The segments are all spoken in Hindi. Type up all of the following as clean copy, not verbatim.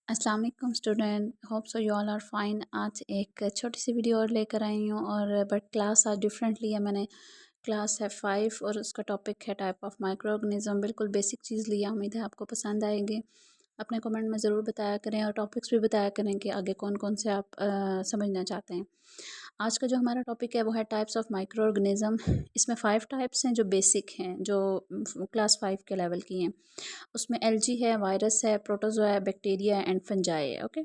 अस्सलाम वालेकुम student, hope so you all are fine. आज एक छोटी सी वीडियो और लेकर आई हूँ और बट क्लास आज डिफरेंट लिया मैंने। क्लास है 5 और उसका टॉपिक है टाइप ऑफ माइक्रो ऑर्गेनिज्म। बिल्कुल बेसिक चीज़ लिया, उम्मीद है आपको पसंद आएगी। अपने कमेंट में ज़रूर बताया करें और टॉपिक्स भी बताया करें कि आगे कौन कौन से आप समझना चाहते हैं। आज का जो हमारा टॉपिक है वो है टाइप्स ऑफ माइक्रो ऑर्गेनिज्म। इसमें 5 टाइप्स हैं जो बेसिक हैं, जो क्लास 5 के लेवल की हैं। उसमें एलजी है, वायरस है, प्रोटोजोआ है, बैक्टीरिया एंड फंजाई है। ओके,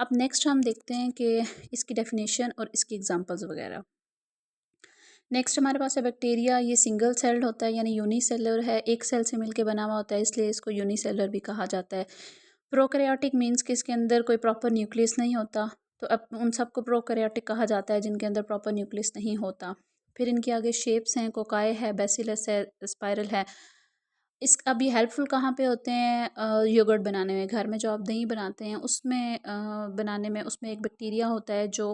अब नेक्स्ट हम देखते हैं कि इसकी डेफिनेशन और इसकी एग्जांपल्स वगैरह। नेक्स्ट हमारे पास है बैक्टीरिया। ये सिंगल सेल्ड होता है यानी यूनिसेलुलर है, एक सेल से मिलकर बना हुआ होता है, इसलिए इसको यूनिसेलुलर भी कहा जाता है। प्रोकैरियोटिक मीन्स कि इसके अंदर कोई प्रॉपर न्यूक्लियस नहीं होता, तो अब उन सबको प्रोकैरियोटिक कहा जाता है जिनके अंदर प्रॉपर न्यूक्लियस नहीं होता। फिर इनके आगे शेप्स हैं, कोकाई है, बेसिलस है, स्पाइरल है। इस अब ये हेल्पफुल कहाँ पे होते हैं? योगर्ट बनाने में। घर में जो आप दही बनाते हैं उसमें बनाने में उसमें एक बैक्टीरिया होता है जो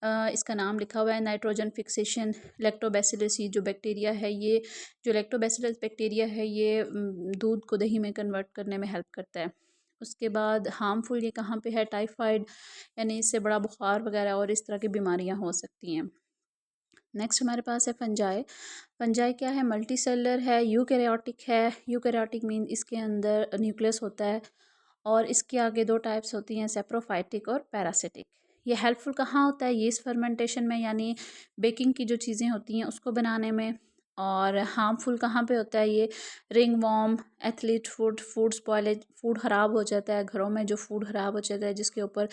इसका नाम लिखा हुआ है नाइट्रोजन फिक्सेशन लैक्टोबैसिलस। ये जो बैक्टीरिया है, ये जो लैक्टोबैसिलस बैक्टीरिया है, ये दूध को दही में कन्वर्ट करने में हेल्प करता है। उसके बाद हार्मफुल ये कहाँ पे है? टाइफाइड, यानी इससे बड़ा बुखार वगैरह और इस तरह की बीमारियाँ हो सकती हैं। नेक्स्ट हमारे पास है फंजाई। फंजाई क्या है? मल्टी सेलर है, यूकैरियोटिक है। यूकैरियोटिक मीन इसके अंदर न्यूक्लियस होता है और इसके आगे दो टाइप्स होती हैं, सेप्रोफाइटिक और पैरासिटिक। ये हेल्पफुल कहाँ होता है? यीस्ट फर्मेंटेशन में, यानी बेकिंग की जो चीज़ें होती हैं उसको बनाने में। और हार्मफुल कहाँ पे होता है ये? Ringworm, athlete foot, food spoilage, food ख़राब हो जाता है घरों में। जो फूड ख़राब हो जाता है जिसके ऊपर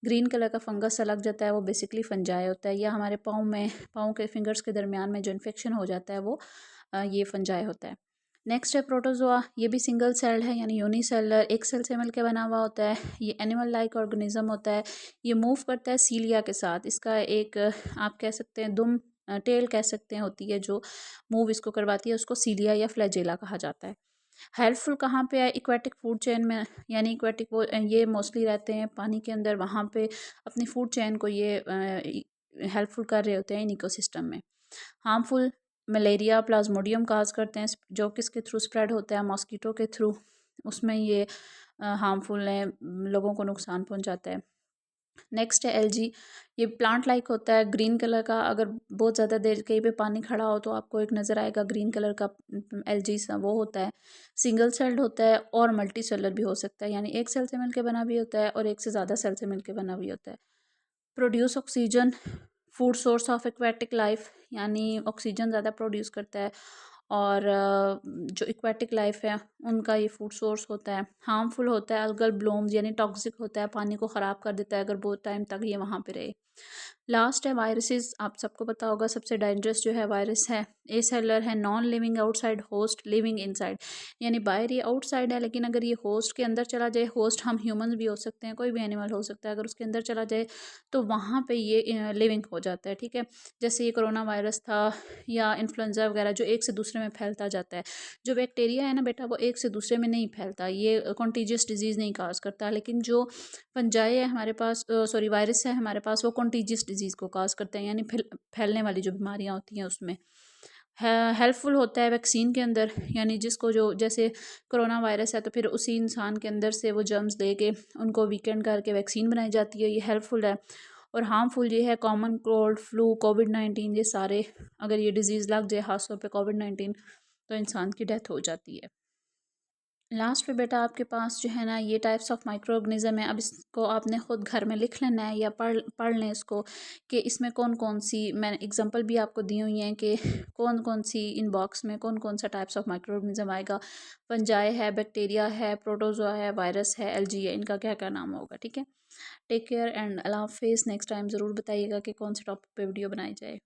ग्रीन कलर का फंगस सा लग जाता है, वो बेसिकली फंजाई होता है। या हमारे पाँव के फिंगर्स के दरमियान में जो इन्फेक्शन हो जाता है वो ये फंजाई होता है। नेक्स्ट है प्रोटोजोआ। ये भी सिंगल सेल्ड है यानी यूनिसेलर, एक सेल से मिलकर बना हुआ होता है। ये एनिमल लाइक ऑर्गेनिज्म होता है। ये मूव करता है सीलिया के साथ। इसका एक आप कह सकते हैं दुम, टेल कह सकते हैं, होती है जो मूव इसको करवाती है, उसको सीलिया या फ्लैजेला कहा जाता है। हेल्पफुल कहाँ पे है? इक्वेटिक फूड चेन में, यानी इक्वेटिक वो ये मोस्टली रहते हैं पानी के अंदर, वहाँ पे अपनी फूड चेन को ये हेल्पफुल कर रहे होते हैं इन इकोसिस्टम में। हार्मफुल मलेरिया प्लाज्मोडियम काज करते हैं, जो किसके थ्रू स्प्रेड होता है? मॉस्किटो के थ्रू। उसमें ये हार्मफुल है, लोगों को नुकसान पहुंचाता है। नेक्स्ट है एलजी। ये प्लांट लाइक होता है, ग्रीन कलर का। अगर बहुत ज़्यादा देर कहीं पे पानी खड़ा हो तो आपको एक नज़र आएगा ग्रीन कलर का एलजी सा, वो होता है। सिंगल सेल्ड होता है और मल्टी सेलर भी हो सकता है, यानी एक सेल से मिलकर बना भी होता है और एक से ज़्यादा सेल से मिलकर बना भी होता है। Produce oxygen, food source of aquatic life, यानी ऑक्सीजन ज़्यादा प्रोड्यूस करता है और जो एक्वेटिक लाइफ है उनका ये फूड सोर्स होता है। हार्मफुल होता है अल्गल ब्लूम्स, यानी टॉक्सिक होता है, पानी को ख़राब कर देता है अगर बहुत टाइम तक ये वहाँ पे रहे। लास्ट है वायरसेस। आप सबको पता होगा सबसे डेंजरस जो है वायरस है ए सेलर है, non living outside, host living inside. यानी बाहर ये आउटसाइड है, लेकिन अगर ये होस्ट के अंदर चला जाए, होस्ट हम ह्यूमंस भी हो सकते हैं, कोई भी एनिमल हो सकता है, अगर उसके अंदर चला जाए तो वहाँ पे ये लिविंग हो जाता है। ठीक है, जैसे ये कोरोना वायरस था या इन्फ्लुएंजा वगैरह जो एक से दूसरे में फैलता जाता है। जो बैक्टीरिया है ना बेटा, वो एक से दूसरे में नहीं फैलता, ये कॉन्टीजियस डिजीज़ नहीं काज करता। लेकिन जो फंजाई है हमारे पास, सॉरी वायरस है हमारे पास, वो कॉन्टीजियस डिजीज़ को काज करते हैं, यानी फैलने वाली जो बीमारियाँ होती हैं उसमें। हेल्पफुल होता है वैक्सीन के अंदर, यानी जिसको जो जैसे कोरोना वायरस है तो फिर उसी इंसान के अंदर से वो जर्म्स लेके उनको वीकेंड करके वैक्सीन बनाई जाती है, ये हेल्पफुल है। और हार्मफुल ये है कॉमन कोल्ड, फ्लू, कोविड-19, ये सारे अगर ये डिज़ीज़ लग जाए, खासतौर पे कोविड-19, तो इंसान की डेथ हो जाती है। लास्ट पे बेटा आपके पास जो है ना ये टाइप्स ऑफ माइक्रो ऑर्गेनिज्म है। अब इसको आपने ख़ुद घर में लिख लेना है या पढ़ पढ़ लें इसको कि इसमें कौन कौन सी, मैंने एग्जांपल भी आपको दी हुई हैं कि कौन कौन सी इन बॉक्स में कौन कौन सा टाइप्स ऑफ माइक्रो ऑर्गेनिज्म आएगा। फंजाई है, बैक्टीरिया है, प्रोटोजोआ है, वायरस है, एलजी है, इनका क्या क्या नाम होगा। ठीक है, टेक केयर एंड अल्लाह हाफिज़। नेक्स्ट टाइम ज़रूर बताइएगा कि कौन से टॉपिक पे वीडियो बनाई जाए।